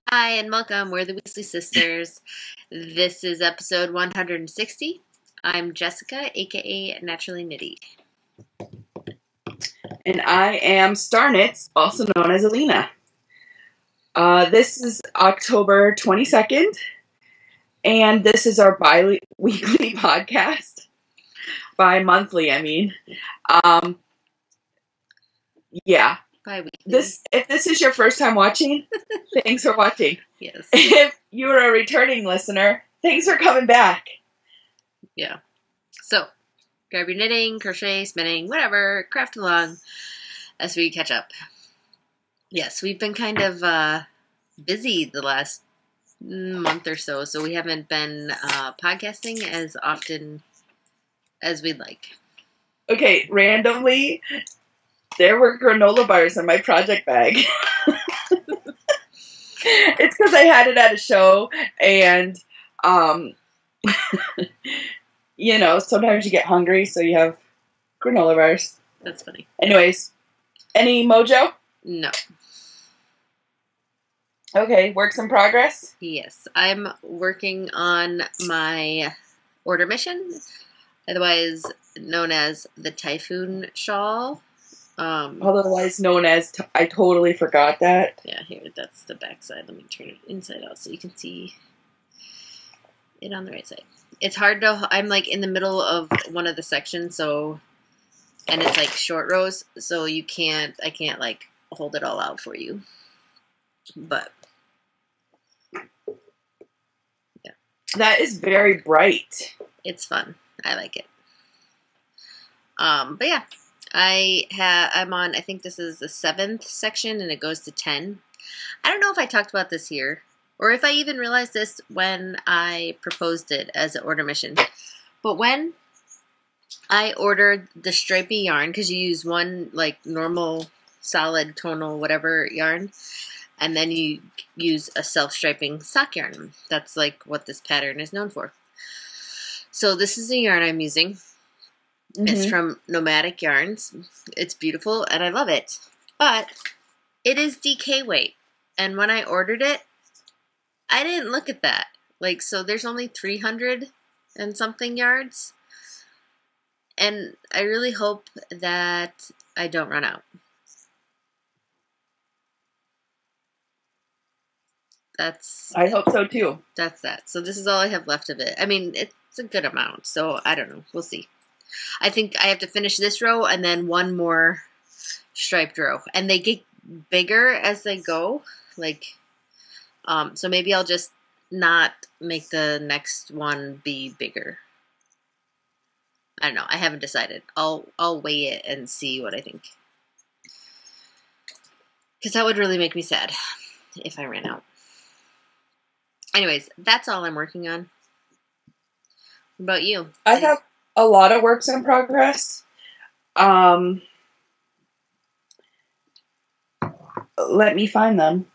Hi and welcome. We're the Weasley sisters. This is episode 160. I'm Jessica, aka Naturally Nitty. And I am Starnitz, also known as Alina. This is October 22nd, and this is our bi-weekly podcast. Bi-monthly, I mean. Yeah. Bi-weekly. If this is your first time watching, thanks for watching. Yes. If you're a returning listener, thanks for coming back. Yeah. So, grab your knitting, crochet, spinning, whatever, craft along as we catch up. Yes, we've been kind of busy the last month or so we haven't been podcasting as often as we'd like. Okay, randomly, there were granola bars in my project bag. It's because I had it at a show, and, you know, sometimes you get hungry, so you have granola bars. That's funny. Anyways, any mojo? No. Okay, works in progress? Yes, I'm working on my order mission, otherwise known as the Typhoon Shawl. Otherwise known as, I totally forgot that. Yeah, here, that's the back side. Let me turn it inside out so you can see it on the right side. It's hard to, I'm like in the middle of one of the sections, so, and it's like short rows, so I can't like hold it all out for you. But, yeah. That is very bright. It's fun. I like it. But yeah. I'm on, I think this is the 7th section, and it goes to 10. I don't know if I talked about this here, or if I even realized this when I proposed it as an order mission. But when I ordered the stripy yarn, because you use one, like, normal, solid, tonal, whatever yarn, and then you use a self-striping sock yarn. That's, like, what this pattern is known for. So this is the yarn I'm using. Mm-hmm. It's from Nomadic Yarns. It's beautiful, and I love it. But it is DK weight. And when I ordered it, I didn't look at that. Like, so there's only 300 and something yards. And I really hope that I don't run out. I hope so, too. That's that. So this is all I have left of it. I mean, it's a good amount, so I don't know. We'll see. I think I have to finish this row and then one more striped row. And they get bigger as they go. Like, so maybe I'll just not make the next one be bigger. I don't know. I haven't decided. I'll weigh it and see what I think. Because that would really make me sad if I ran out. Anyways, that's all I'm working on. What about you? I have a lot of works in progress. Let me find them.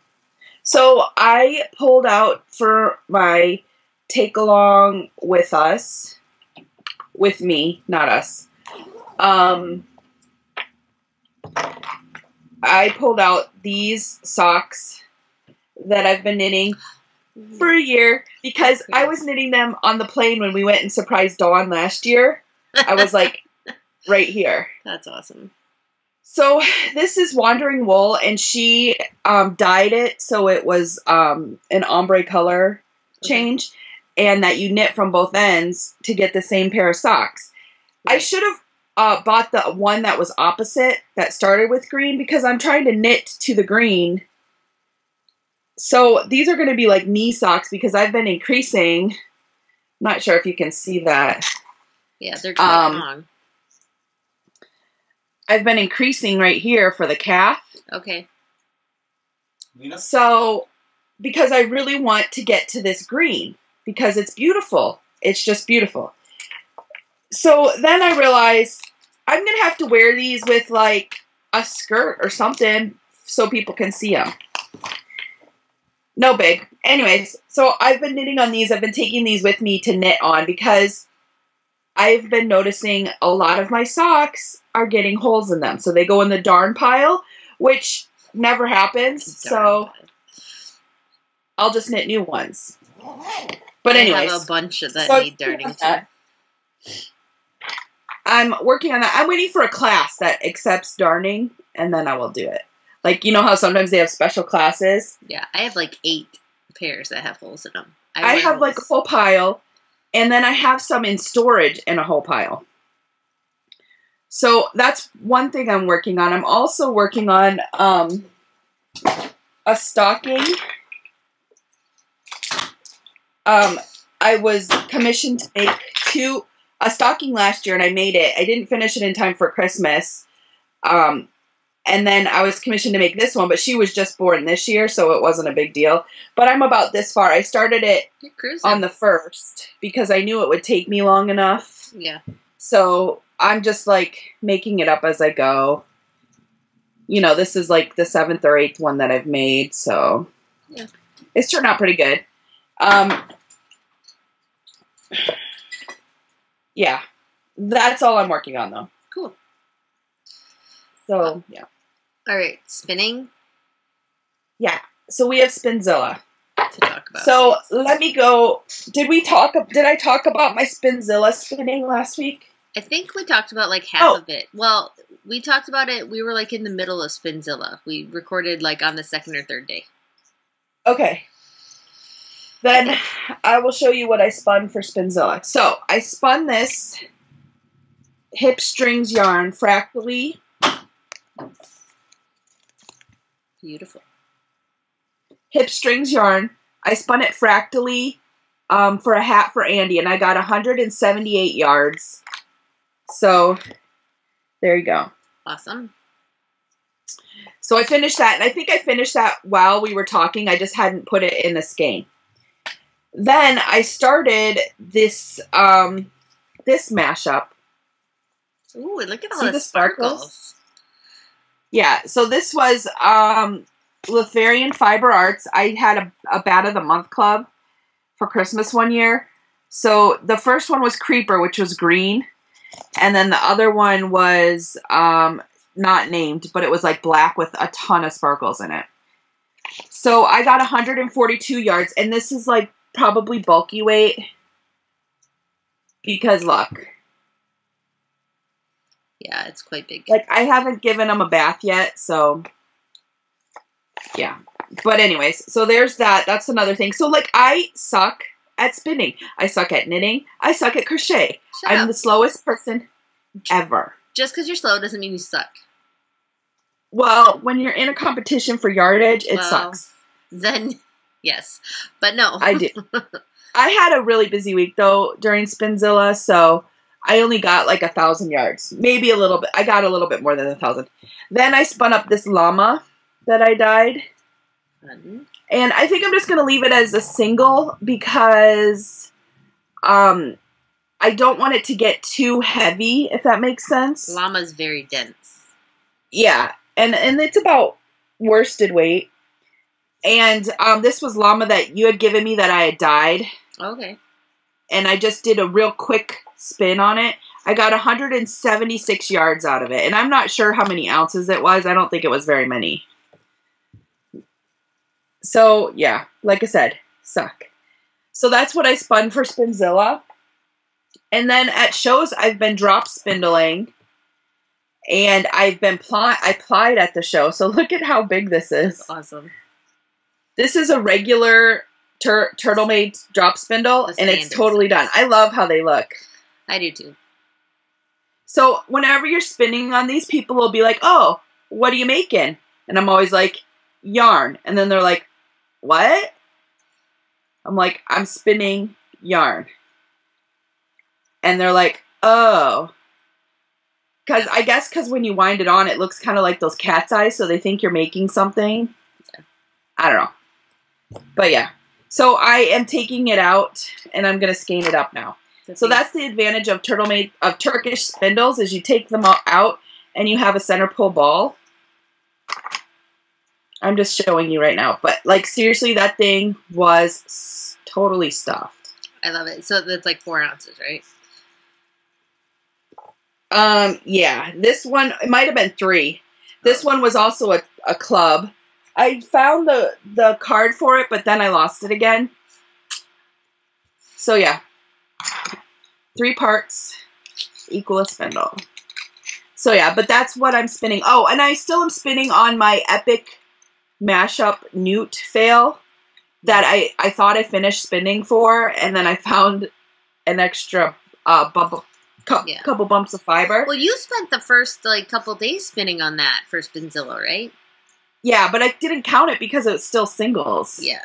So I pulled out for my take along with us, with me, not us. I pulled out these socks that I've been knitting for a year, because I was knitting them on the plane when we went and surprised Dawn last year. I was like, right here. That's awesome. So this is Wandering Wool, and she dyed it so it was an ombre color change, and that you knit from both ends to get the same pair of socks. Right. I should have bought the one that was opposite, that started with green, because I'm trying to knit to the green. So these are going to be like knee socks, because I've been increasing. I'm not sure if you can see that. Yeah, they're quite long. I've been increasing right here for the calf. Okay. So, because I really want to get to this green, because it's beautiful. It's just beautiful. So then I realized I'm going to have to wear these with like a skirt or something so people can see them. No big. Anyways, so I've been knitting on these. I've been taking these with me to knit on, because I've been noticing a lot of my socks are getting holes in them. So they go in the darn pile, which never happens. So I'll just knit new ones. But anyways. I have a bunch that so need darning too. I'm working on that. I'm waiting for a class that accepts darning, and then I will do it. Like, you know how sometimes they have special classes? Yeah, I have like 8 pairs that have holes in them. I have like a whole pile, and then I have some in storage in a whole pile. So that's one thing I'm working on. I'm also working on a stocking. I was commissioned to make a stocking last year, and I made it. I didn't finish it in time for Christmas. And then I was commissioned to make this one, but she was just born this year, so it wasn't a big deal. But I'm about this far. I started it on the 1st because I knew it would take me long enough. Yeah. So I'm just like making it up as I go. You know, this is like the 7th or 8th one that I've made, so yeah, it's turned out pretty good. Yeah, that's all I'm working on though. Cool. So yeah. All right, spinning. Yeah. So we have Spinzilla to talk about. So let me go. Did I talk about my Spinzilla spinning last week? I think we talked about like half of it. Well, we talked about it. We were like in the middle of Spinzilla. We recorded like on the 2nd or 3rd day. Okay. Then I will show you what I spun for Spinzilla. So I spun this hip strings yarn fractally. Beautiful. Hip strings yarn. I spun it fractally for a hat for Andy, and I got 178 yards. So there you go. Awesome. So I finished that, and I think I finished that while we were talking. I just hadn't put it in the skein. Then I started this this mashup. Ooh, look at all the sparkles. Yeah, so this was Letharian Fiber Arts. I had a Bat of the Month club for Christmas one year. So the first one was Creeper, which was green. And then the other one was not named, but it was like black with a ton of sparkles in it. So I got 142 yards, and this is like probably bulky weight because look. Yeah, it's quite big. Like, I haven't given them a bath yet, so yeah. But anyways, so there's that. That's another thing. So, like, I suck at spinning. I suck at knitting. I suck at crochet. I'm the slowest person ever. Just because you're slow doesn't mean you suck. Well, when you're in a competition for yardage, it sucks. Then, yes. But no. I do. I had a really busy week, though, during Spinzilla, so I only got like 1,000 yards. Maybe a little bit. I got a little bit more than 1,000. Then I spun up this llama that I dyed. Fun. And I think I'm just going to leave it as a single because I don't want it to get too heavy, if that makes sense. Llama's very dense. Yeah. And it's about worsted weight. And this was llama that you had given me that I had dyed. Okay. And I just did a real quick spin on it. I got 176 yards out of it. And I'm not sure how many ounces it was. I don't think it was very many. So, yeah. Like I said, suck. So that's what I spun for Spinzilla. And then at shows, I've been drop spindling. And I plied at the show. So look at how big this is. That's awesome. This is a regular Turtle Made drop spindle, and it's totally done. I love how they look. I do too. So whenever you're spinning on these, people will be like, "Oh, what are you making?" And I'm always like, "Yarn." And then they're like, "What?" I'm like, "I'm spinning yarn." And they're like, "Oh." Because when you wind it on, it looks kind of like those cat's eyes, so they think you're making something. Yeah. I don't know. But yeah. So I am taking it out, and I'm going to skein it up now. So that's the advantage of Turkish spindles, is you take them out, and you have a center pull ball. I'm just showing you right now. But, like, seriously, that thing was totally stuffed. I love it. So that's like 4 ounces, right? Yeah. This one, it might have been 3. This one was also a club. I found the card for it, but then I lost it again. So yeah, 3 parts equal a spindle. So yeah, but that's what I'm spinning. Oh, and I still am spinning on my epic mashup newt fail that I thought I finished spinning for, and then I found an extra couple bumps of fiber. Well, you spent the first like couple days spinning on that for Spinzilla, right? Yeah, but I didn't count it because it was still singles. Yeah.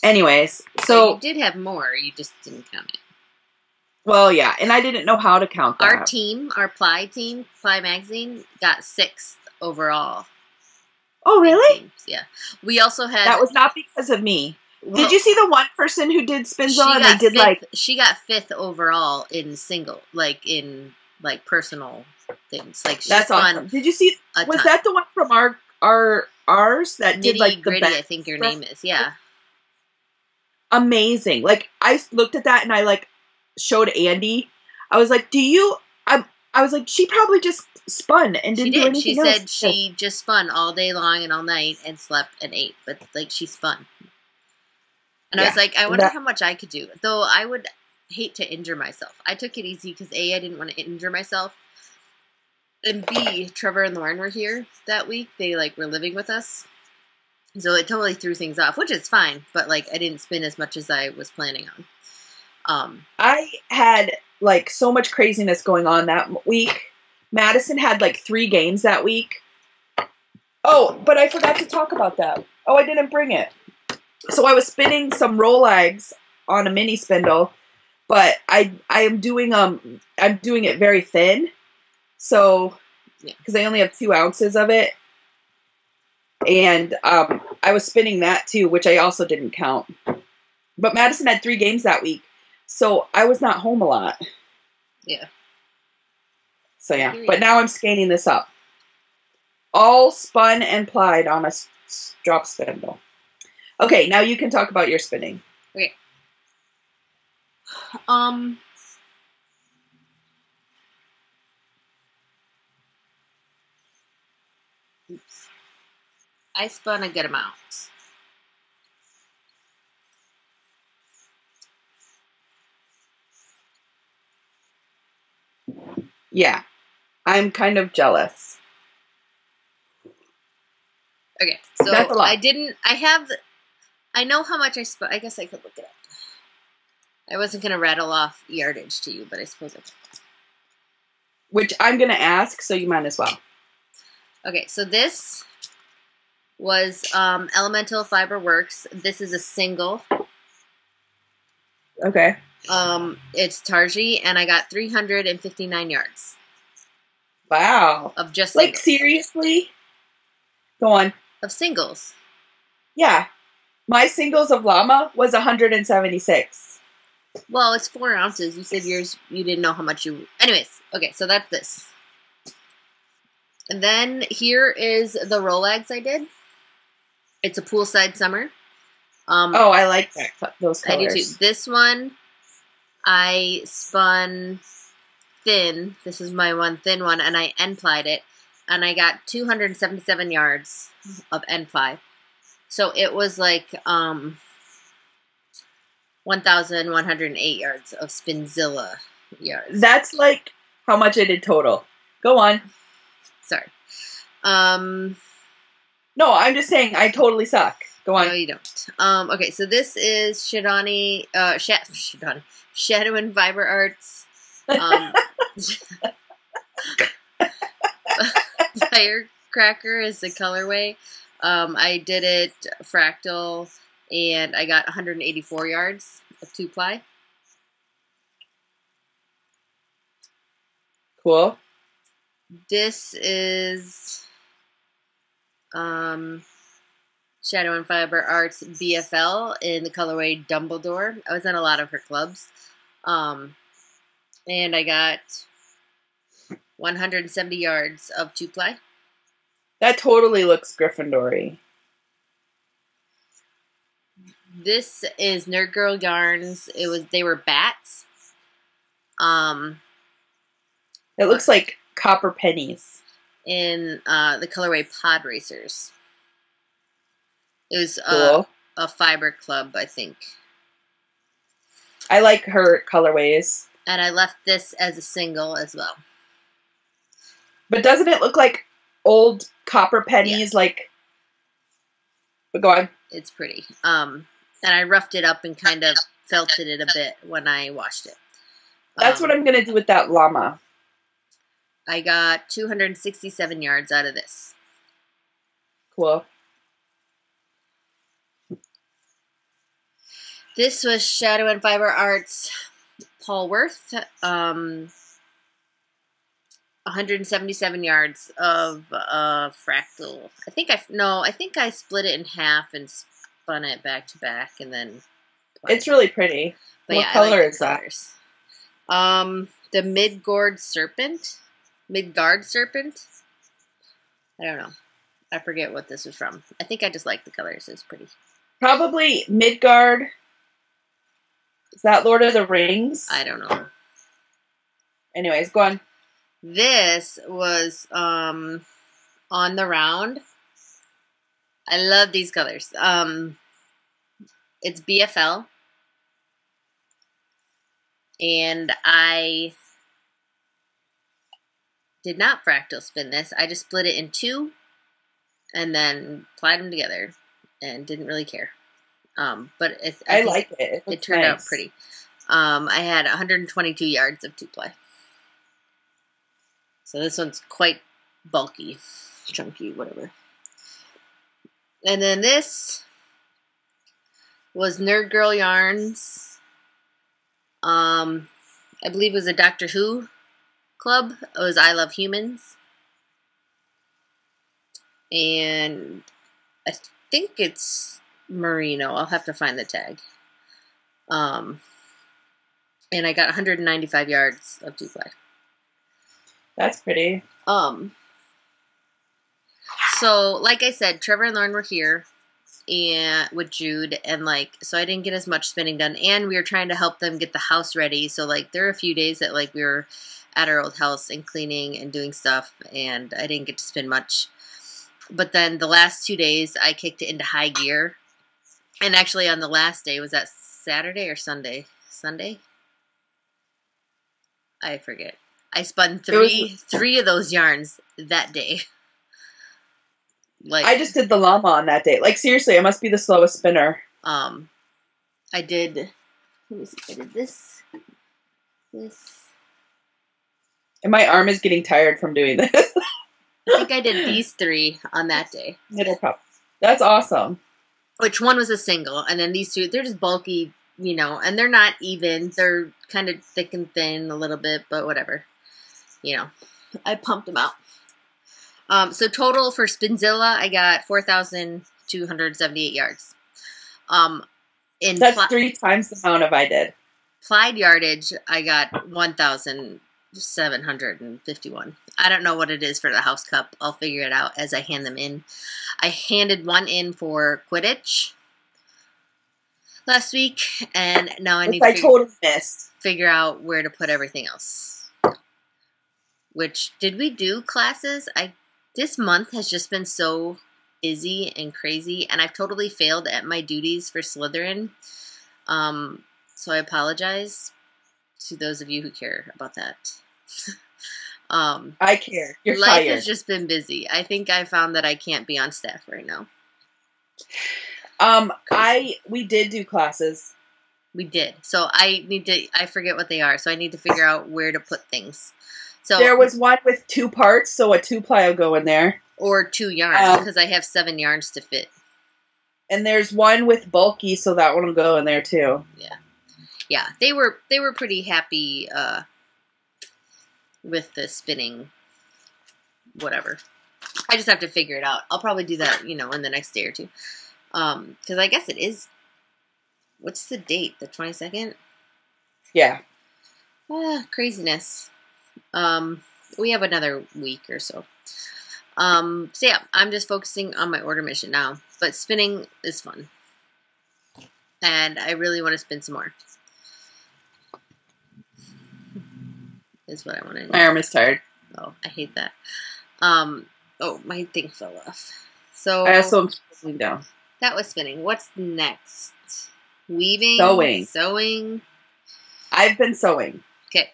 Anyways, so you did have more, you just didn't count it. Well, yeah, and I didn't know how to count that. Our team, our Ply team, Ply Magazine, got 6th overall. Oh, really? Teams. Yeah. We also had... That was not because of me. Well, did you see the one person who did Spinzilla and they did 5th, She got 5th overall in single, like in like personal things. Like that's awesome. Did you see... Was that the one from ours that did like the Gritty, best? I think your name is. Yeah. Amazing. Like, I looked at that and I like showed Andy. I was like, I was like, she probably just spun and didn't do anything else. She said she just spun all day long and all night and slept and ate, but like she spun. And I was like, I wonder how much I could do. Though I would hate to injure myself. I took it easy because A, I didn't want to injure myself. And B, Trevor and Lauren were here that week. They like were living with us. So it totally threw things off, which is fine. But like I didn't spin as much as I was planning on. I had like so much craziness going on that week. Madison had like 3 games that week. Oh, but I forgot to talk about that. Oh, I didn't bring it. So I was spinning some roll eggs on a mini spindle, but I'm doing it very thin. So because I only have 2 ounces of it. And I was spinning that too, which I also didn't count. But Madison had 3 games that week. So I was not home a lot. Yeah. So yeah, but now I'm scanning this up. All spun and plied on a drop spindle. Okay, now you can talk about your spinning. Okay. Oops. I spun a good amount. Yeah, I'm kind of jealous. Okay, so that's a lot. I know how much I spun. I guess I could look it up. I wasn't going to rattle off yardage to you, but I suppose I could. Which I'm going to ask, so you might as well. Okay, so this was Elemental Fiber Works. This is a single. Okay. It's Tarji, and I got 359 yards. Wow. Of just like singles. Seriously? Go on. Of singles. Yeah. My singles of llama was 176. Well, it's 4 ounces. You said yours, you didn't know how much you... Anyways, okay, so that's this. And then here is the roll eggs I did. It's a poolside summer. Oh, I like those colors. I do too. This one, I spun thin. This is my one thin one, and I end plied it. And I got 277 yards of end ply. So it was like 1,108 yards of Spinzilla yards. That's like how much I did total. Go on. Sorry. No, I'm just saying I totally suck. Go on. No, you don't. Okay, so this is Shadow and Fiber Arts. Firecracker is the colorway. I did it fractal, and I got 184 yards of 2-ply. Cool. This is Shadow and Fiber Arts BFL in the colorway Dumbledore. I was in a lot of her clubs. And I got 170 yards of 2-ply. That totally looks Gryffindor-y. This is Nerd Girl Yarns. They were bats. It looks like copper pennies. In the colorway Pod Racers. It was Cool. a fiber club, I think. I like her colorways. And I left this as a single as well. But doesn't it look like old copper pennies? Yeah. Like, but go on. It's pretty. And I roughed it up and kind of felted it a bit when I washed it. That's what I'm going to do with that llama. I got 267 yards out of this. Cool. This was Shadow and Fiber Arts Paul Worth. 177 yards of fractal. I think I split it in half and spun it back to back, and then it's really pretty. But what color is that? The Midgard Serpent. I don't know. I forget what this was from. I think I just like the colors. It's pretty. Probably Midgard. Is that Lord of the Rings? I don't know. Anyways, go on. This was On the Round. I love these colors. It's BFL. And I did not fractal spin this. I just split it in two and then applied them together and didn't really care. But I like it. It turned out pretty. I had 122 yards of 2-ply. So this one's quite bulky, chunky, whatever. And then this was Nerd Girl Yarns. I believe it was a Doctor Who club. It was I Love Humans. And I think it's merino. I'll have to find the tag. And I got 195 yards of 2-ply. That's pretty. So, like I said, Trevor and Lauren were here and with Jude, and so I didn't get as much spinning done, and we were trying to help them get the house ready. So, there are a few days that we were at our old house and cleaning and doing stuff, and I didn't get to spin much. But then the last 2 days, I kicked it into high gear, and actually on the last day, was that Saturday or Sunday? Sunday? I forget. I spun three of those yarns that day. I just did the llama on that day. Seriously, I must be the slowest spinner. I did. Let me see. I did this. And my arm is getting tired from doing this. I think I did these 3 on that day. That's awesome. Which one was a single, and then these 2, they're just bulky, and they're not even. They're kind of thick and thin a little bit, but whatever. I pumped them out. So total for Spinzilla, I got 4,278 yards. That's 3 times the amount of I did. Plied yardage, I got 1,751. I don't know what it is for the house cup. I'll figure it out as I hand them in. I handed one in for Quidditch last week, and now I need to figure out where to put everything else. Which, did we do classes? This month has just been so busy and crazy, and I've totally failed at my duties for Slytherin. So I apologize to those of you who care about that. I care. You're life fired. has just been busy. I think I found that I can't be on staff right now. We did do classes. We did. So I forget what they are, so I need to figure out where to put things. So there was one with 2 parts, so a 2-ply will go in there. Or 2 yarns, because I have 7 yarns to fit. And there's one with bulky, so that one will go in there too. Yeah. They were pretty happy with the spinning, whatever. I just have to figure it out. I'll probably do that, in the next day or 2. Because I guess it is. What's the date? The 22nd? Yeah. Craziness. We have another week or so. So yeah, I'm just focusing on my order mission now. But spinning is fun. And I really want to spin some more. Is what I want to do. My arm is tired. Oh, I hate that. Oh, my thing fell off. So I also am scrolling down. That was spinning. What's next? Weaving? Sewing. Sewing? I've been sewing. Okay.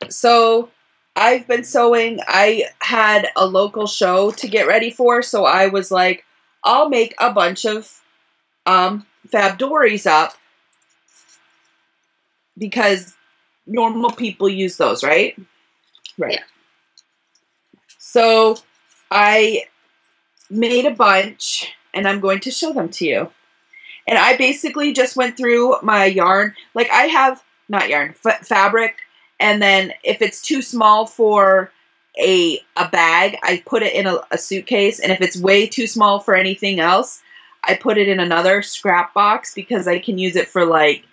So I've been sewing. I had a local show to get ready for, so I was like, I'll make a bunch of fab dories up because normal people use those, right? Right. Yeah. So I made a bunch, and I'm going to show them to you. And I basically just went through my yarn. Like I have, not yarn, fabric. And then if it's too small for a bag, I put it in a suitcase. And if it's way too small for anything else, I put it in another scrap box because I can use it for like,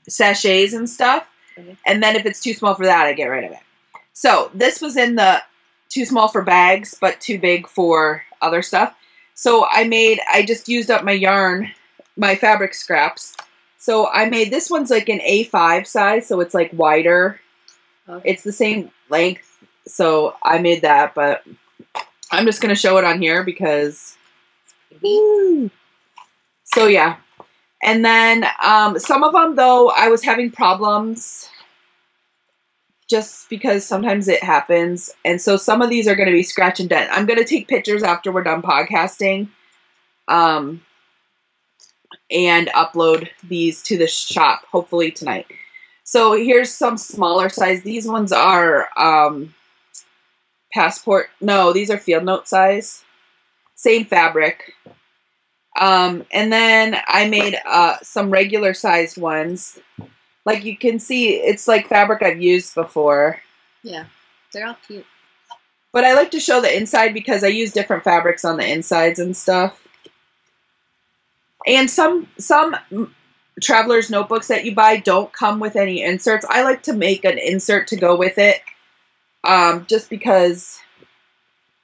sachets and stuff. Okay. And then if it's too small for that, I get rid of it. So this was in the too small for bags, but too big for other stuff. So I just used up my yarn, my fabric scraps. So I made, this one's like an A5 size, so it's like wider. Okay. It's the same length. So I made that, but I'm just going to show it on here because, so yeah. And then some of them, though, I was having problems just because sometimes it happens. And so some of these are going to be scratch and dent. I'm going to take pictures after we're done podcasting and upload these to the shop, hopefully tonight. So here's some smaller size. These ones are passport. No, these are field note size. Same fabric. And then I made some regular sized ones. Like you can see, it's like fabric I've used before. Yeah, they're all cute. But I like to show the inside because I use different fabrics on the insides and stuff. And some traveler's notebooks that you buy don't come with any inserts. I like to make an insert to go with it, just because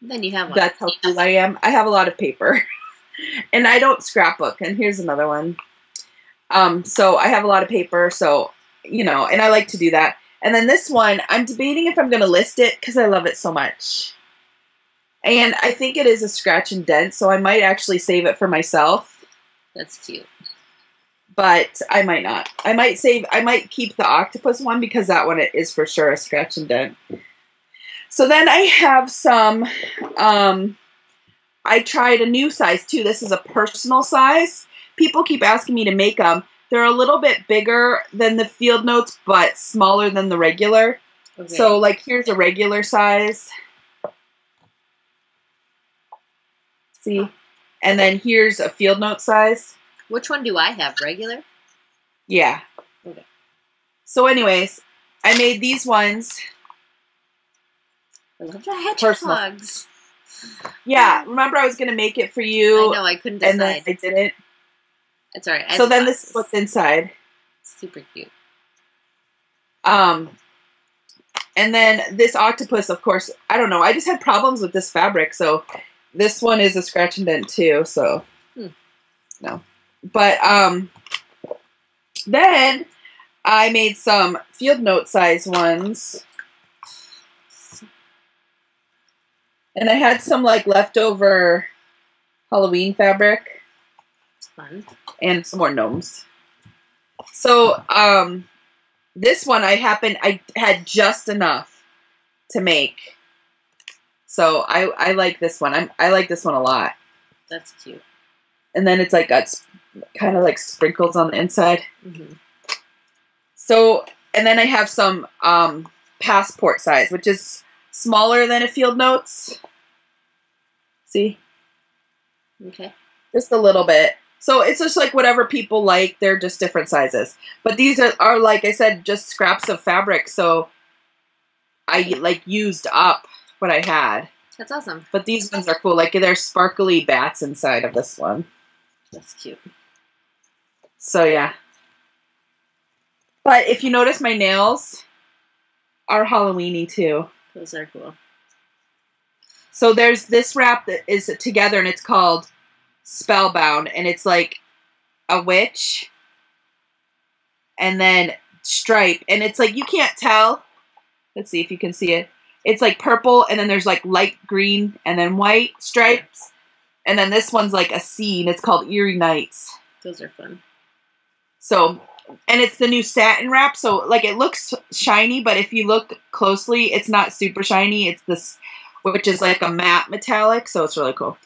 then you have one. That's how cool I am. I have a lot of paper. And I don't scrapbook. And here's another one. So I have a lot of paper, so, you know, and I like to do that. And then this one, I'm debating if I'm going to list it because I love it so much. And I think it is a scratch and dent, so I might actually save it for myself. That's cute. But I might not. I might keep the octopus one because that one is for sure a scratch and dent. So then I have some, I tried a new size too. This is a personal size. People keep asking me to make them. They're a little bit bigger than the field notes, but smaller than the regular. Okay. So, like, here's a regular size. See? And then here's a field note size. Which one do I have? Regular? Yeah. Okay. So, anyways, I made these ones. I love the hedgehogs. Yeah, remember I was going to make it for you. I know, I couldn't decide. And then I didn't. That's all right. So then this is what's inside. Super cute. And then this octopus, of course, I don't know. I just had problems with this fabric, so this one is a scratch and dent too, so no. But then I made some field note size ones. And I had some like leftover Halloween fabric. It's fun. And some more gnomes. So this one I had just enough to make. So I like this one. I like this one a lot. That's cute. And then it's like got kind of like sprinkles on the inside. Mm-hmm. So, and then I have some passport size, which is smaller than a field notes. See? Okay. Just a little bit. So it's just like whatever people like. They're just different sizes. But these are like I said, just scraps of fabric. So I like used up what I had. That's awesome. But these ones are cool. Like there's sparkly bats inside of this one. That's cute. So yeah. But if you notice, my nails are Halloween-y too. Those are cool. So there's this wrap that is together, and it's called Spellbound, and it's like a witch, and then stripe, and it's like you can't tell. Let's see if you can see it. It's like purple, and then there's like light green and then white stripes. And then this one's like a scene. It's called Eerie Nights. Those are fun. So, and it's the new satin wrap. So, like, it looks shiny, but if you look closely, it's not super shiny. It's this, which is like a matte metallic. So, it's really cool.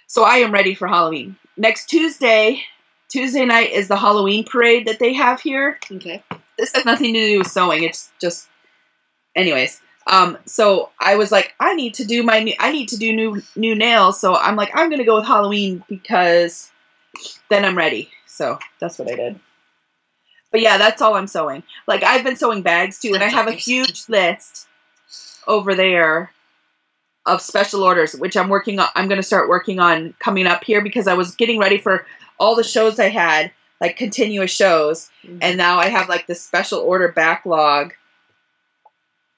So, I am ready for Halloween. Next Tuesday night is the Halloween parade that they have here. Okay. This has nothing to do with sewing. It's just, anyways. So I was like, I need to do new nails. So I'm like, I'm going to go with Halloween because then I'm ready. So that's what I did. But yeah, that's all I'm sewing. Like, I've been sewing bags too. And I have a huge list over there of special orders, which I'm going to start working on coming up here because I was getting ready for all the shows I had, like continuous shows. Mm-hmm. And now I have like this special order backlog.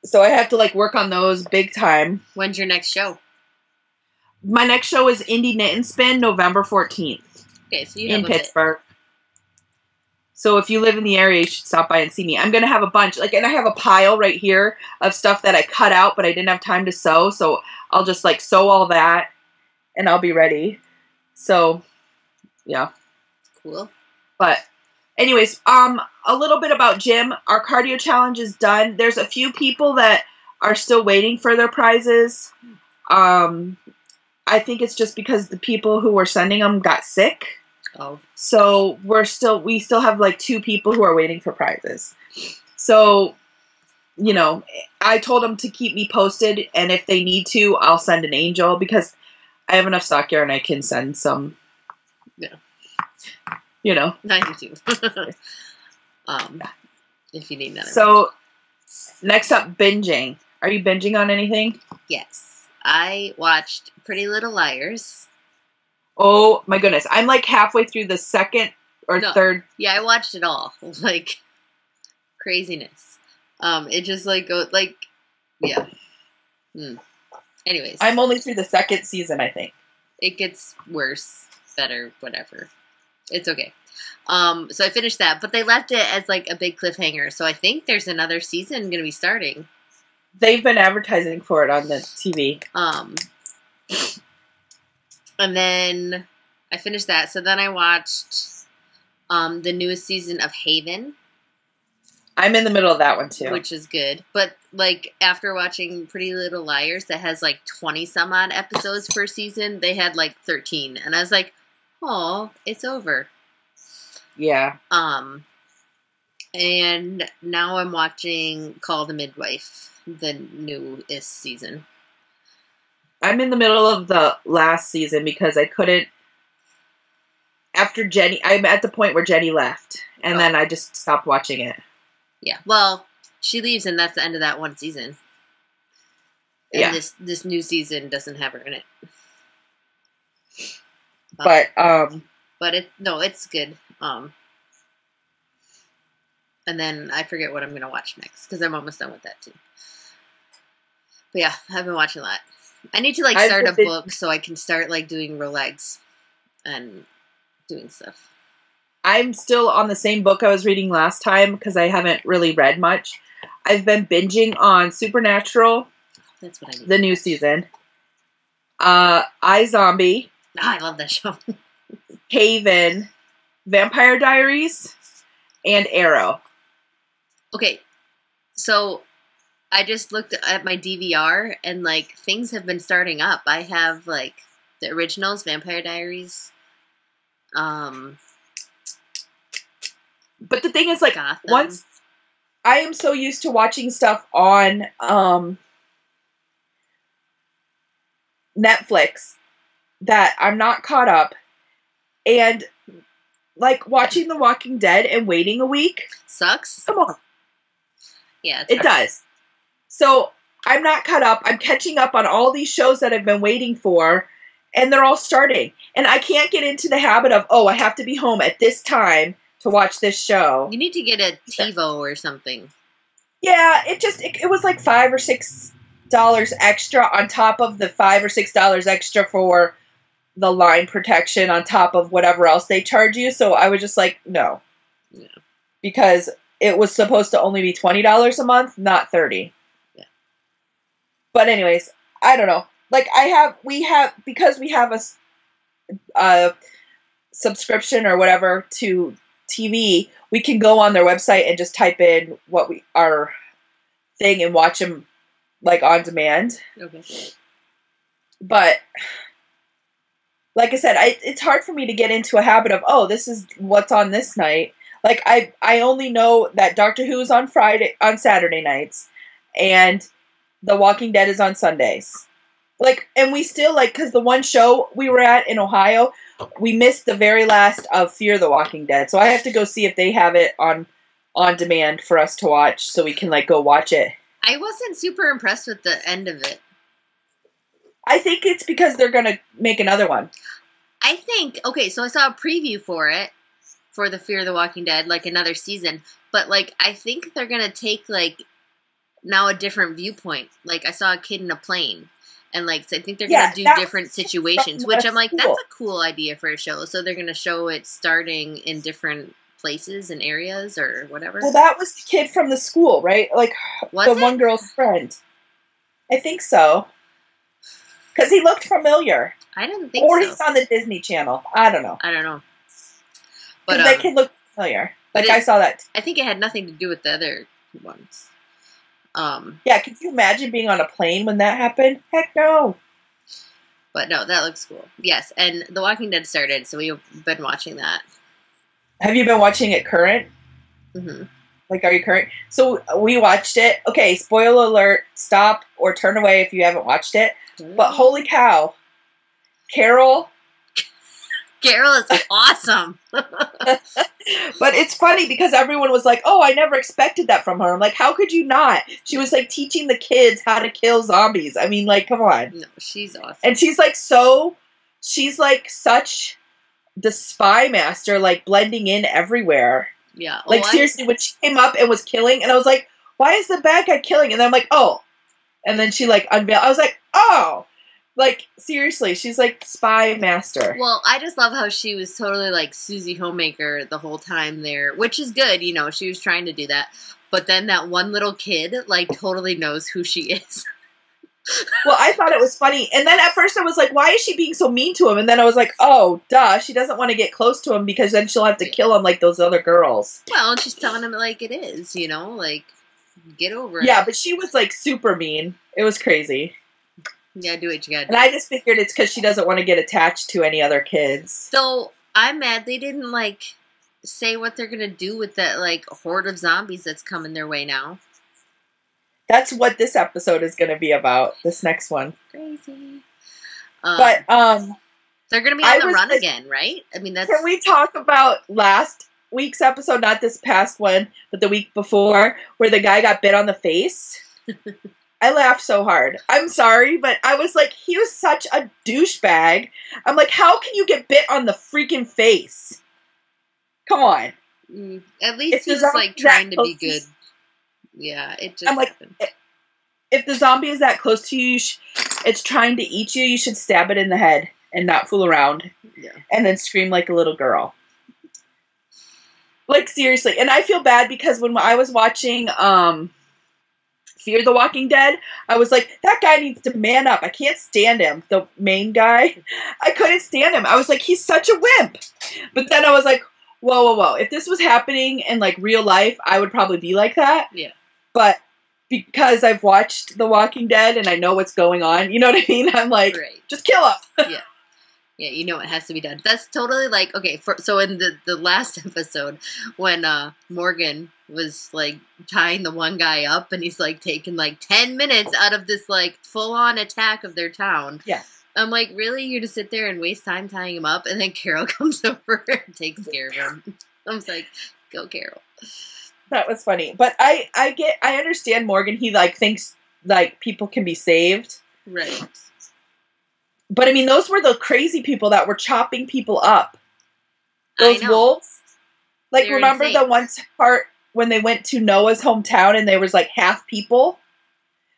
So I have to like work on those big time. When's your next show? My next show is Indie Knit and Spin, November 14th. Okay, so you have in Pittsburgh. So if you live in the area, you should stop by and see me. I'm going to have a bunch, like, and I have a pile right here of stuff that I cut out, but I didn't have time to sew. So I'll just like sew all that and I'll be ready. So yeah. Cool. But anyways, a little bit about Jim. Our cardio challenge is done. There's a few people that are still waiting for their prizes. I think it's just because the people who were sending them got sick. Oh. So we still have like 2 people who are waiting for prizes. So, you know, I told them to keep me posted, and if they need to, I'll send an angel because I have enough stock yarn I can send some. Yeah. You know. 92. If you need another. So, next up, binging. Are you binging on anything? Yes. I watched Pretty Little Liars. Oh, my goodness. I'm like halfway through the second or third. Yeah, I watched it all. Like, craziness. It just, like, yeah. Anyways. I'm only through the second season, I think. It gets worse, better, whatever. It's okay. So I finished that, but they left it as like a big cliffhanger. So I think there's another season going to be starting. They've been advertising for it on the TV. And then I finished that. So then I watched the newest season of Haven. I'm in the middle of that one too. Which is good. But like after watching Pretty Little Liars that has like 20 some odd episodes per season, they had like 13. And I was like, oh, it's over. Yeah. And now I'm watching Call the Midwife, the newest season. I'm in the middle of the last season because I couldn't. After Jenny, I'm at the point where Jenny left, and then I just stopped watching it. Yeah. Well, she leaves, and that's the end of that one season. And this new season doesn't have her in it. But it's good. And then I forget what I'm gonna watch next because I'm almost done with that too. But yeah, I've been watching a lot. I need to like start a book so I can start like doing Rolex and doing stuff. I'm still on the same book I was reading last time because I haven't really read much. I've been binging on Supernatural. That's what I need. The new season. iZombie. Oh, I love that show. Haven, Vampire Diaries, and Arrow. Okay, so I just looked at my DVR and like things have been starting up. I have like the originals, Vampire Diaries. But the thing is, like, Gotham. Once I am so used to watching stuff on Netflix that I'm not caught up. And, like, watching The Walking Dead and waiting a week. Sucks. Come on. Yeah, it does. So, I'm not caught up. I'm catching up on all these shows that I've been waiting for, and they're all starting. And I can't get into the habit of, I have to be home at this time to watch this show. You need to get a TiVo or something. Yeah, it was like $5 or $6 extra on top of the $5 or $6 extra for the line protection on top of whatever else they charge you. So I was just like, no. Yeah. Because it was supposed to only be $20 a month, not $30. Yeah. But anyways, I don't know. Like because we have a subscription or whatever to TV, we can go on their website and just type in our thing and watch them like on demand. Okay. But like I said, it's hard for me to get into a habit of, oh, this is what's on this night. Like I only know that Doctor Who is on Saturday nights, and The Walking Dead is on Sundays. Like, and we still, like, because the one show we were at in Ohio, we missed the very last of Fear the Walking Dead. So I have to go see if they have it on demand for us to watch so we can, like, go watch it. I wasn't super impressed with the end of it. I think it's because they're going to make another one. I think, okay, so I saw a preview for it, for the Fear the Walking Dead, like, another season. But, like, I think they're going to take, like, now a different viewpoint. Like, I saw a kid in a plane. And, like, so I think they're going to do different situations, which I'm like, that's a cool idea for a show. So they're going to show it starting in different places and areas or whatever. Well, that was the kid from the school, right? Like, one girl's friend. I think so. Because he looked familiar. I didn't think so. Or he's on the Disney Channel. I don't know. I don't know. But that kid looked familiar. Like, I saw that. I think it had nothing to do with the other ones. Yeah, could you imagine being on a plane when that happened? Heck no. But no, that looks cool. Yes, and The Walking Dead started, so we've been watching that. Have you been watching it current? Mm-hmm. Like, are you current? So we watched it. Okay, spoiler alert. Stop or turn away if you haven't watched it. Mm-hmm. But holy cow. Carol is awesome. But it's funny because everyone was like, oh, I never expected that from her. I'm like, how could you not? She was like teaching the kids how to kill zombies. I mean, like, come on. No, she's awesome. And she's like such the spy master, like blending in everywhere. Yeah. Like, seriously, when she came up and was killing, and I was like, why is the bad guy killing? And then I'm like, oh. And then she like unveiled. I was like, oh. Like, seriously, she's like spy master. Well, I just love how she was totally like Susie Homemaker the whole time there, which is good, you know, she was trying to do that. But then that one little kid, like, totally knows who she is. Well, I thought it was funny. And then at first I was like, why is she being so mean to him? And then I was like, oh, duh, she doesn't want to get close to him because then she'll have to kill him like those other girls. Well, and she's telling him like it is, you know, like, get over it. Yeah, but she was like super mean. It was crazy. Yeah, do what you gotta do. And I just figured it's because she doesn't want to get attached to any other kids. So, I'm mad they didn't, like, say what they're gonna do with that, like, horde of zombies that's coming their way now. That's what this episode is gonna be about, this next one. Crazy. But, they're gonna be on the run again, right? I mean, that's... Can we talk about last week's episode, not this past one, but the week before, where the guy got bit on the face? I laughed so hard. I'm sorry, but I was like, he was such a douchebag. I'm like, how can you get bit on the freaking face? Come on. At least he was like trying to be good. Yeah, it just happened. If the zombie is that close to you, it's trying to eat you, you should stab it in the head and not fool around. Yeah. And then scream like a little girl. Like, seriously. And I feel bad because when I was watching, Fear the Walking Dead, I was like, that guy needs to man up. I can't stand him. The main guy. I couldn't stand him. I was like, he's such a wimp. But then I was like, whoa. If this was happening in, like, real life, I would probably be like that. Yeah. But because I've watched The Walking Dead and I know what's going on, you know what I mean? I'm like, just kill him. Yeah. Yeah, you know it has to be done. That's totally like, okay, so in the last episode, when Morgan was, like, tying the one guy up, and he's, like, taking, like, 10 minutes out of this, like, full-on attack of their town. Yeah. I'm like, really? You're to sit there and waste time tying him up? And then Carol comes over and takes care of him. I was like, go, Carol. That was funny. But I understand Morgan. He, like, thinks, like, people can be saved. Right. But, I mean, those were the crazy people that were chopping people up. Those wolves. Like, remember the one part when they went to Noah's hometown and there was, like, half people?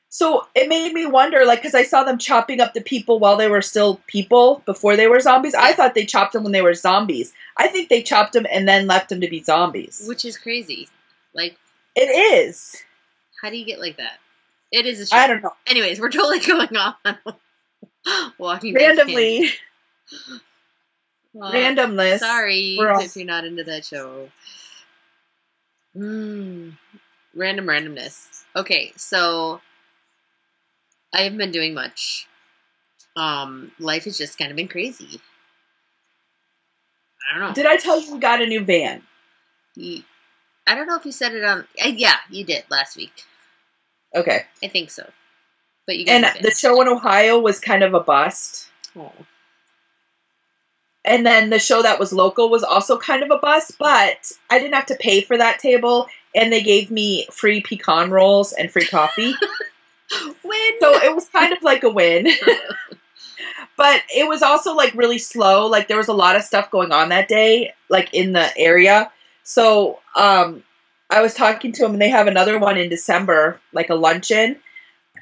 So, it made me wonder, like, because I saw them chopping up the people while they were still people, before they were zombies. I thought they chopped them when they were zombies. I think they chopped them and then left them to be zombies. Which is crazy. Like... It is. How do you get like that? It is a show. I don't know. Anyways, we're totally going off on Walking Randomly. Well, Randomness. Sorry if you're not into that show. Randomness. Okay, so I haven't been doing much. Life has just kind of been crazy. I don't know. Did I tell you we got a new van? I don't know if you said it on. Yeah, you did last week. Okay. I think so. But you got the show in Ohio was kind of a bust. Oh. And then the show that was local was also kind of a bust, but I didn't have to pay for that table, and they gave me free pecan rolls and free coffee. Win! So it was kind of like a win. But it was also, like, really slow. Like, there was a lot of stuff going on that day, like, in the area. So, I was talking to them, and they have another one in December, like a luncheon,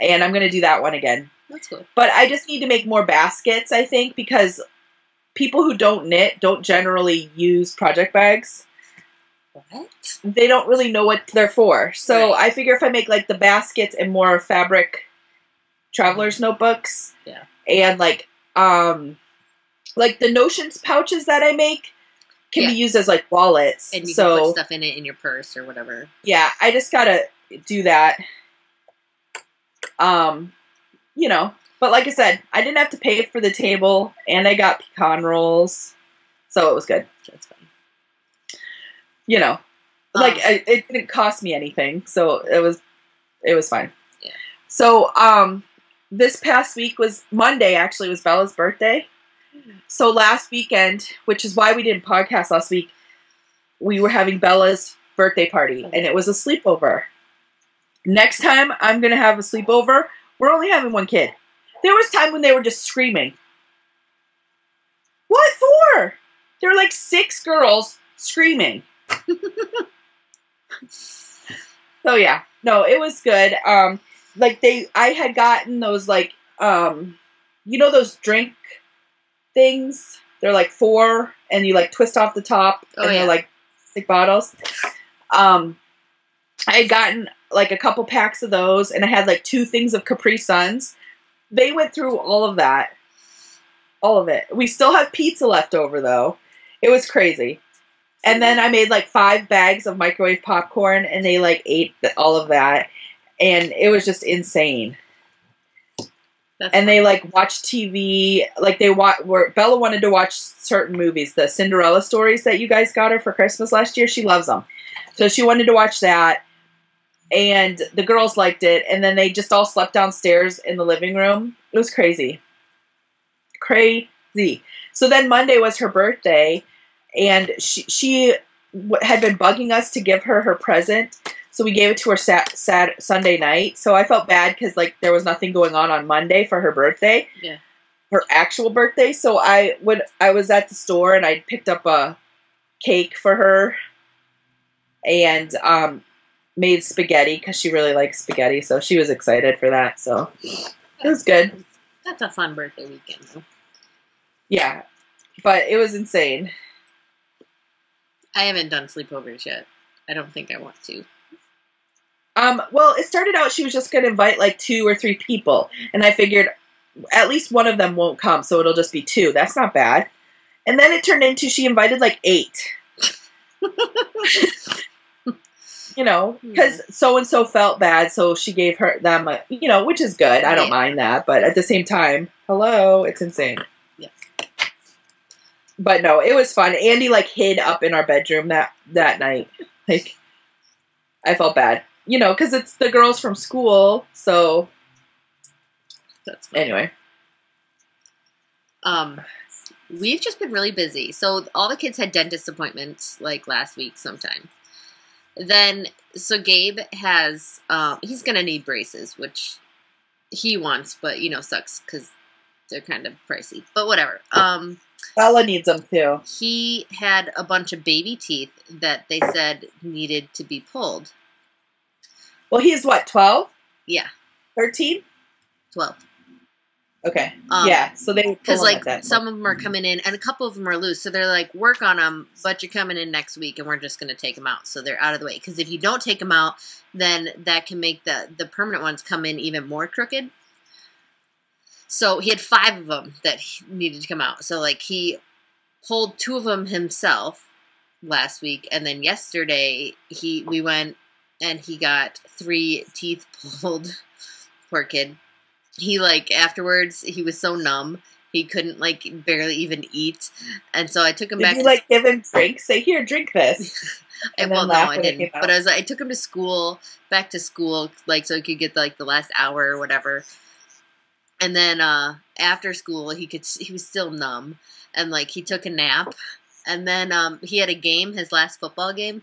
and I'm going to do that one again. That's cool. But I just need to make more baskets, I think, because people who don't knit don't generally use project bags. What? They don't really know what they're for. So right. I figure if I make, like, the baskets and more fabric traveler's notebooks. Yeah. And, like the Notions pouches that I make can be used as, like, wallets. And you can put stuff in it in your purse or whatever. Yeah, I just gotta do that. You know. But like I said, I didn't have to pay for the table, and I got pecan rolls, so it was good. That's fine. You know, it didn't cost me anything, so it was fine. Yeah. So this past week was Monday. Actually, was Bella's birthday. So last weekend, which is why we didn't podcast last week, we were having Bella's birthday party, and it was a sleepover. Next time I'm gonna have a sleepover, we're only having one kid. There was time when they were just screaming. What for? There were like 6 girls screaming. So yeah, no, it was good. I had gotten those those drink things. They're like 4, and you like twist off the top, and they're like stick bottles. I had gotten like a couple packs of those, and I had like 2 things of Capri Suns. They went through all of that. All of it. We still have pizza left over, though. It was crazy. And then I made, like, 5 bags of microwave popcorn, and they, like, ate all of that. And it was just insane. They, like, watched TV. Like, Bella wanted to watch certain movies. The Cinderella stories that you guys got her for Christmas last year. She loves them. So she wanted to watch that. And the girls liked it, and then they just all slept downstairs in the living room. It was crazy. Crazy. So then Monday was her birthday, and she had been bugging us to give her present, so we gave it to her Sunday night. So I felt bad because, like, there was nothing going on Monday for her birthday. Yeah. Her actual birthday. So I was at the store, and I picked up a cake for her, and made spaghetti because she really likes spaghetti, so she was excited for that. So it was good. That's a fun birthday weekend, though. Yeah, but it was insane. I haven't done sleepovers yet. I don't think I want to. Well, it started out she was just going to invite like 2 or 3 people, and I figured at least one of them won't come, so it'll just be 2. That's not bad. And then it turned into she invited like 8. You know, because so-and-so felt bad, so she gave them a, which is good. I don't mind that. But at the same time, hello, it's insane. Yeah. But no, it was fun. Andy, like, hid up in our bedroom that night. Like, I felt bad. Because it's the girls from school, so. That's fun. Anyway. We've just been really busy. So all the kids had dentist appointments, like, last week sometime. Then, so Gabe has, he's going to need braces, which he wants, but, sucks because they're kind of pricey. But whatever. Bella needs them, too. He had a bunch of baby teeth that they said needed to be pulled. Well, he's what, 12? Yeah. 13? 12. Okay. Yeah. So they because like that some of them are coming in and a couple of them are loose, so they're like, work on them, but you're coming in next week and we're just going to take them out, so they're out of the way. Because if you don't take them out, then that can make the permanent ones come in even more crooked. So he had 5 of them that needed to come out. So like he pulled 2 of them himself last week, and then yesterday we went and he got 3 teeth pulled. Poor kid. He like afterwards he was so numb he couldn't like barely even eat, and so I took him back. Did you like give him drinks? Say, here, drink this. Well, no, I didn't. But I took him to school, back to school, like so he could get like the last hour or whatever. And then after school he was still numb, and like he took a nap, and then he had a game, his last football game.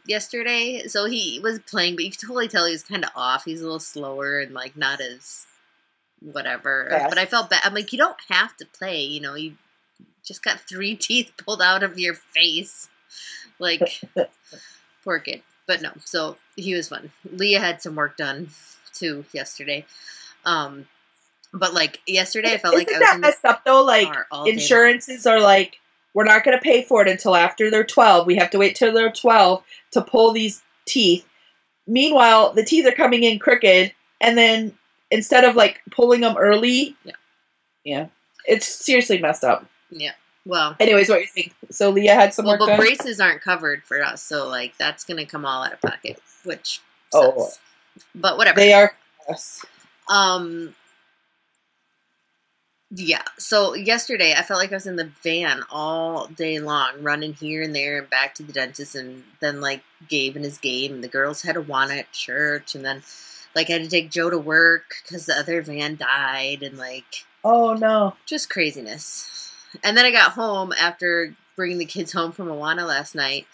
Yesterday, so he was playing, but you could totally tell he was kind of off. He's a little slower and like not as whatever. Yes. But I felt bad. I'm like, you don't have to play. You know, you just got 3 teeth pulled out of your face, like poor kid. But no, so he was fun. Leah had some work done too yesterday. But like yesterday, I felt like I was that messed up though. Like insurances are like, we're not going to pay for it until after they're 12. We have to wait till they're 12 to pull these teeth. Meanwhile, the teeth are coming in crooked, and then instead of like pulling them early, yeah, it's seriously messed up. Yeah. Well. Anyways, what you think? So Leah had some work done? But braces aren't covered for us, so like that's going to come all out of pocket, which sucks. But whatever. They are. Yes. Yeah, so yesterday I felt like I was in the van all day long, running here and there and back to the dentist, and then like Gabe and his game, and the girls had Awana at church, and then like I had to take Joe to work because the other van died, and like, oh no, just craziness. And then I got home after bringing the kids home from Awana last night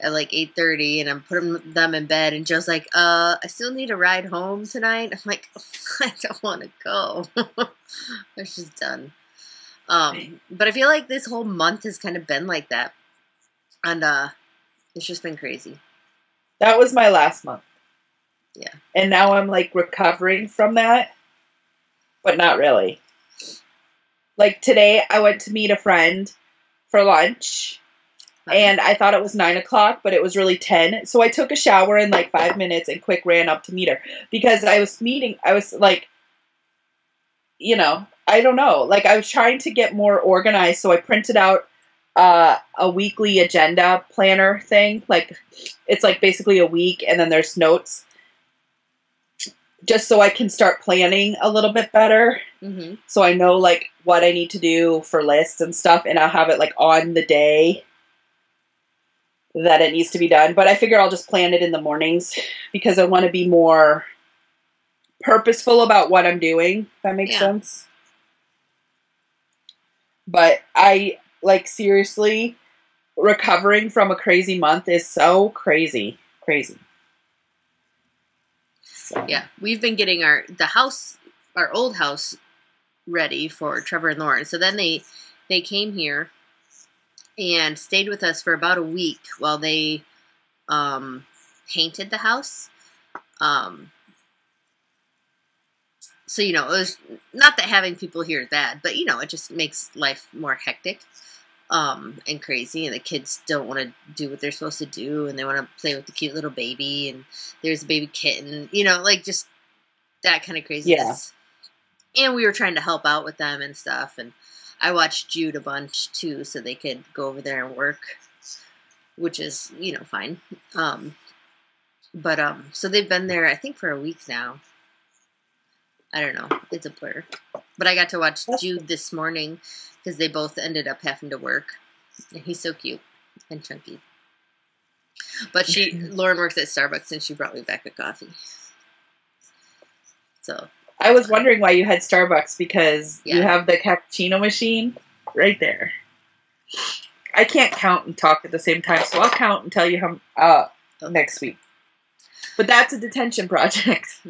at like 8:30, and I'm putting them in bed, and Joe's like, I still need a ride home tonight. I'm like, I don't want to go. I was just done. But I feel like this whole month has kind of been like that, and it's just been crazy. That was my last month. Yeah. And now I'm like recovering from that, but not really. Like today I went to meet a friend for lunch. And I thought it was 9 o'clock, but it was really 10. So I took a shower in like 5 minutes and quick ran up to meet her. Because I was like, you know, I don't know. Like I was trying to get more organized. So I printed out a weekly agenda planner thing. Like it's like basically a week and then there's notes. Just so I can start planning a little bit better. Mm-hmm. So I know like what I need to do for lists and stuff. And I'll have it like on the day that it needs to be done. But I figure I'll just plan it in the mornings because I want to be more purposeful about what I'm doing. If that makes sense. But I, like, seriously, recovering from a crazy month is so crazy. Crazy. So. Yeah. We've been getting our old house ready for Trevor and Lauren. So then they came here and stayed with us for about a week while they painted the house. So, you know, it was not that having people here is bad, but, you know, it just makes life more hectic and crazy, and the kids don't want to do what they're supposed to do, and they want to play with the cute little baby, and there's a baby kitten, you know, like just that kind of craziness. Yeah. And we were trying to help out with them and stuff, and I watched Jude a bunch, too, so they could go over there and work, which is, you know, fine. So they've been there, I think, for a week now. I don't know. It's a blur. But I got to watch Jude this morning because they both ended up having to work. And he's so cute and chunky. But Lauren works at Starbucks, and she brought me back a coffee. So I was wondering why you had Starbucks because you have the cappuccino machine right there. I can't count and talk at the same time, so I'll count and tell you how next week. But that's a detention project.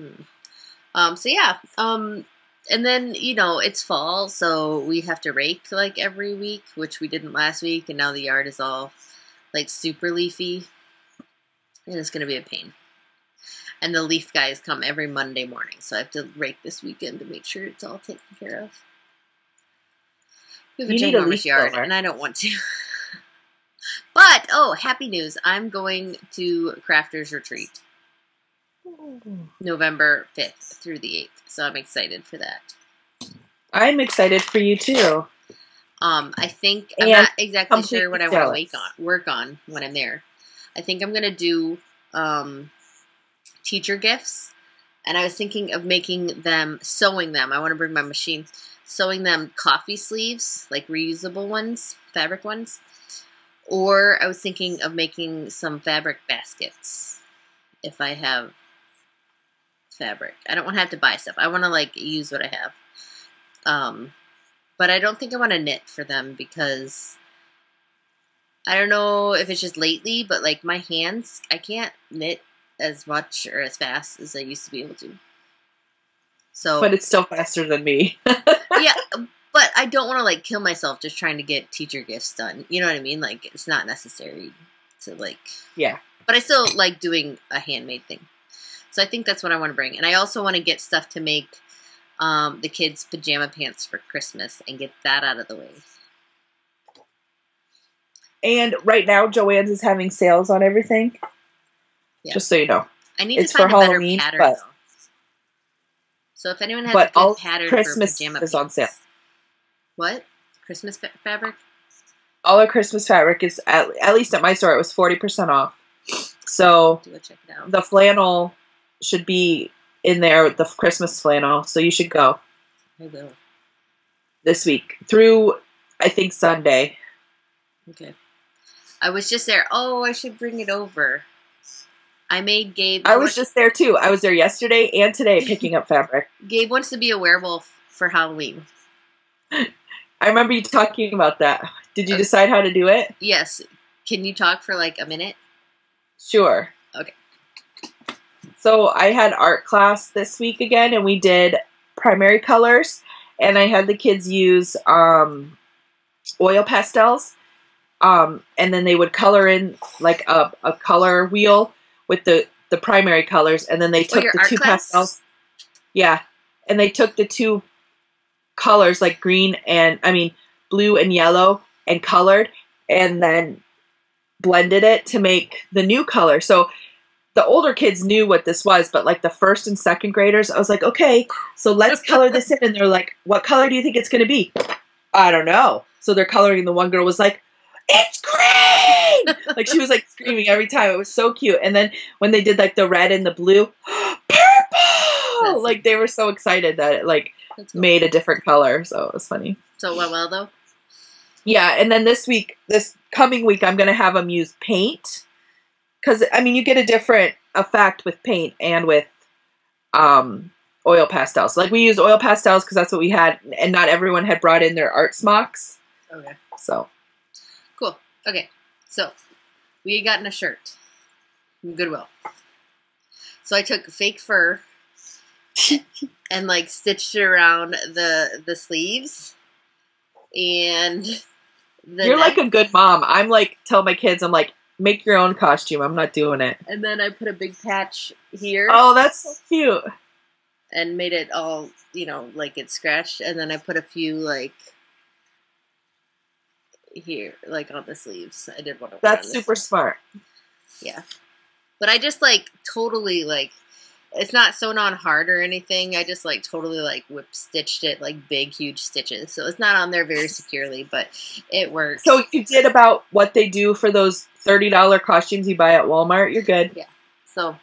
And then, you know, it's fall, so we have to rake like every week, which we didn't last week, and now the yard is all like super leafy, and it's going to be a pain. And the leaf guys come every Monday morning, so I have to rake this weekend to make sure it's all taken care of. We have a ginormous yard, and I don't want to. But, happy news. I'm going to Crafters Retreat. November 5th through the 8th. So I'm excited for that. I'm excited for you, too. I think I'm not exactly sure what I want to work on when I'm there. I think I'm going to do teacher gifts. And I was thinking of sewing them. I want to bring my machine. Sewing them coffee sleeves, like reusable ones, fabric ones. Or I was thinking of making some fabric baskets if I have fabric. I don't want to have to buy stuff. I want to use what I have. But I don't think I want to knit for them because I don't know if it's just lately, but my hands, I can't knit as much or as fast as I used to be able to. So, but it's still faster than me. Yeah, but I don't want to kill myself just trying to get teacher gifts done. You know what I mean? It's not necessary to Yeah. But I still like doing a handmade thing. So I think that's what I want to bring. And I also want to get stuff to make the kids' pajama pants for Christmas and get that out of the way. And right now, Joann's is having sales on everything. Yeah. Just so you know. I need to find a better pattern, though. So if anyone has a good pattern Christmas for pajama is pants. On sale. What? Christmas fabric? All our Christmas fabric is, at least at my store, it was 40% off. So check it out. The flannel should be in there, the Christmas flannel, so you should go. I will. This week. Through, I think, Sunday. Okay. I was just there. Oh, I should bring it over. I made Gabe... I was just there, too. I was there yesterday and today picking up fabric. Gabe wants to be a werewolf for Halloween. I remember you talking about that. Did you decide how to do it? Yes. Can you talk for a minute? Sure. Okay. So I had art class this week again, and we did primary colors, and I had the kids use oil pastels, and then they would color in a color wheel with the primary colors, and then they took the two pastels. Yeah, and they took the two colors blue and yellow, and colored, and then blended it to make the new color. So the older kids knew what this was, but the first and second graders, I was like, okay, so let's color this in. And they're like, what color do you think it's going to be? I don't know. So they're coloring, and the one girl was like, it's green! She was screaming every time. It was so cute. And then when they did the red and the blue, purple! They were so excited that it cool. Made a different color. So it was funny. So it went well, though? Yeah, and then this coming week, I'm going to have them use paint. Because, you get a different effect with paint and with oil pastels. We used oil pastels because that's what we had, and not everyone had brought in their art smocks. Okay. So. Cool. Okay. So, we had gotten a shirt from Goodwill. So I took fake fur and stitched it around the sleeves. And you're like a good mom. I'm tell my kids, I'm make your own costume. I'm not doing it. And then I put a big patch here. Oh, that's so cute. And made it all, it's scratched. And then I put a few, here, on the sleeves. I did one of That's super smart. Yeah. But I just, totally, it's not sewn on hard or anything. I just, totally, whip-stitched it, big, huge stitches. So it's not on there very securely, but it works. So you did about what they do for those $30 costumes you buy at Walmart. You're good. Yeah. So.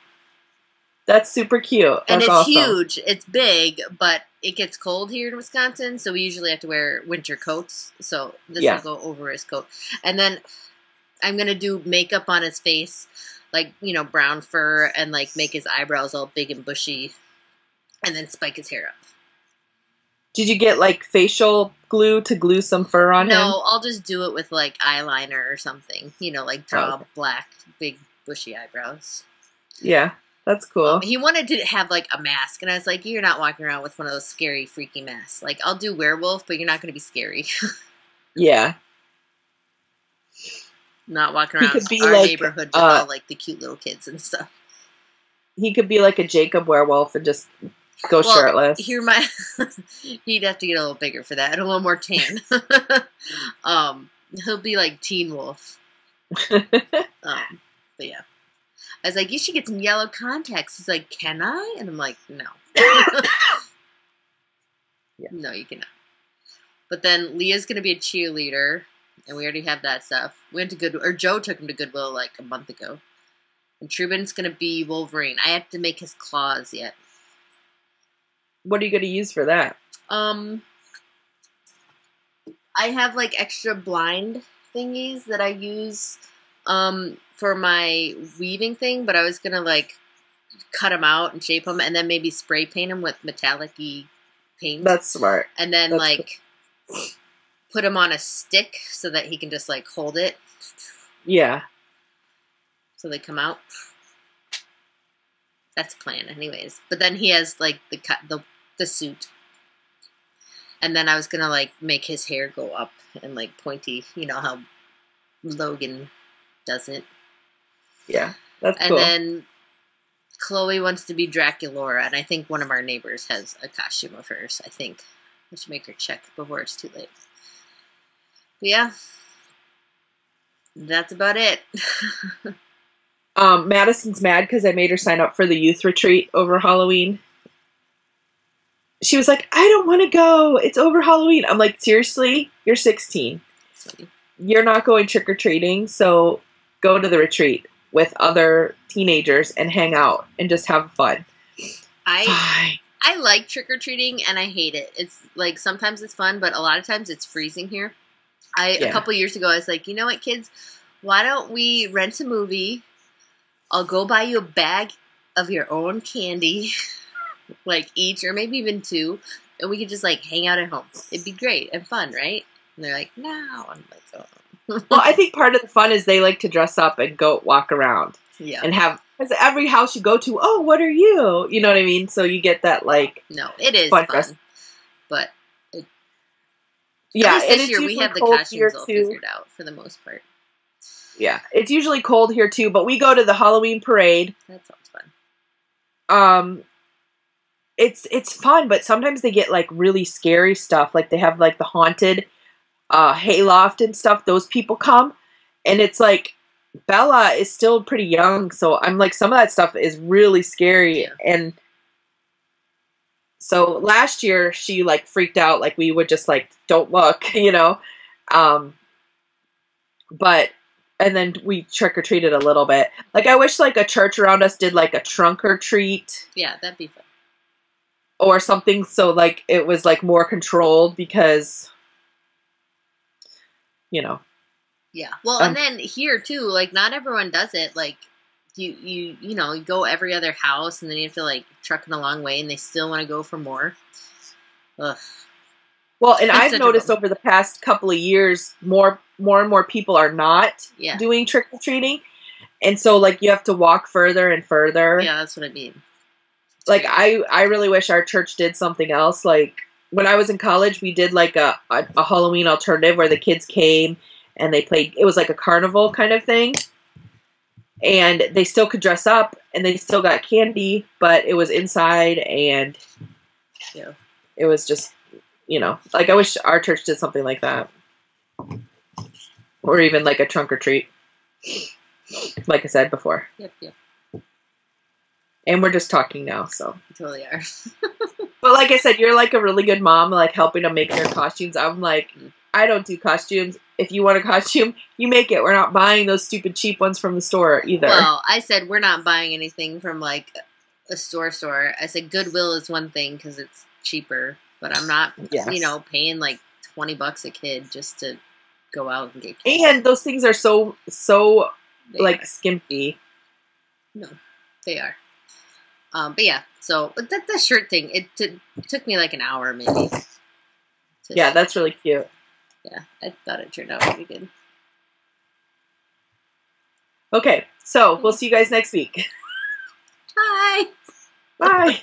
That's super cute. And it's awesome. Huge. It's big, but it gets cold here in Wisconsin, so we usually have to wear winter coats. So this will go over his coat. And then I'm going to do makeup on his face, brown fur, and, make his eyebrows all big and bushy, and then spike his hair up. Did you get, facial glue to glue some fur on him? No, I'll just do it with, eyeliner or something. Draw black, big, bushy eyebrows. Yeah, that's cool. He wanted to have, a mask, and I was like, you're not walking around with one of those scary, freaky masks. I'll do werewolf, but you're not going to be scary. Yeah. Not walking around our neighborhood with all, the cute little kids and stuff. he could be like a Jacob werewolf and just go shirtless. He'd have to get a little bigger for that and a little more tan. He'll be like Teen Wolf. But yeah. I was like, you should get some yellow contacts. He's like, can I? And I'm like, no. Yeah. No, you cannot. But then Leah's going to be a cheerleader, and we already have that stuff. We went to Joe took him to Goodwill like a month ago. And Truman's going to be Wolverine. I have to make his claws yet. What are you going to use for that? I have like extra blind thingies that I use for my weaving thing, but I was going to like cut them out and shape them and then maybe spray paint them with metallic-y paint. That's smart. And then That's like put him on a stick so that he can just like hold it. Yeah. So they come out. That's the plan anyways. But then he has like the suit. And then I was going to like make his hair go up and like pointy, you know how Logan does it. Yeah. That's and cool. And then Chloe wants to be Draculaura, and I think one of our neighbors has a costume of hers. I think I should make her check before it's too late. But yeah, that's about it. Madison's mad because I made her sign up for the youth retreat over Halloween. She was like, I don't want to go. It's over Halloween. I'm like, seriously? You're 16. You're not going trick-or-treating, so go to the retreat with other teenagers and hang out and just have fun. I like trick-or-treating and I hate it. It's like sometimes it's fun, but a lot of times it's freezing here. A couple years ago I was like, you know what, kids? Why don't we rent a movie? I'll go buy you a bag of your own candy, like each or maybe even two, and we could just like hang out at home. It'd be great and fun, right? And they're like, no. I'm like, oh. Well, I think part of the fun is they like to dress up and go walk around. Yeah. And have, because every house you go to, oh, what are you? You know what I mean? So you get that, like... No, it is fun. But... Yeah, at least this year we have the costumes all figured out for the most part. Yeah, it's usually cold here too, but we go to the Halloween parade. That sounds fun. It's fun, but sometimes they get like really scary stuff. Like they have like the haunted hayloft and stuff. Those people come, and it's like Bella is still pretty young, so I'm like some of that stuff is really scary. Yeah. And so last year she like freaked out. Like we would just like don't look, you know. But. And then we trick-or-treated a little bit. Like, I wish, like, a church around us did, like, a trunk-or-treat. Yeah, that'd be fun. Or something so, like, it was, like, more controlled because, you know. Yeah. Well, and then here, too, like, not everyone does it. Like, you know, you go every other house, and then you have to, like, truck in a long way, and they still want to go for more. Ugh. Well, and I've noticed over the past couple of years, more and more people are not doing trick-or-treating. And so, like, you have to walk further and further. Yeah, that's what I mean. Like, I really wish our church did something else. Like, when I was in college, we did, like, a Halloween alternative where the kids came and they played. It was like a carnival kind of thing. And they still could dress up and they still got candy, but it was inside and it was just... You know, like I wish our church did something like that. Or even like a trunk or treat. Like I said before. Yep. And we're just talking now, so. We totally are. But like I said, you're like a really good mom, like helping them make their costumes. I'm like, I don't do costumes. If you want a costume, you make it. We're not buying those stupid cheap ones from the store either. Well, I said we're not buying anything from like a store. I said Goodwill is one thing because it's cheaper. But I'm not, you know, paying like $20 a kid just to go out and get candy. And those things are so like skimpy. No, they are. But yeah, so the shirt thing, it took me like an hour maybe. Yeah, that's really cute. Yeah, I thought it turned out pretty good. Okay, so we'll see you guys next week. Bye. Bye.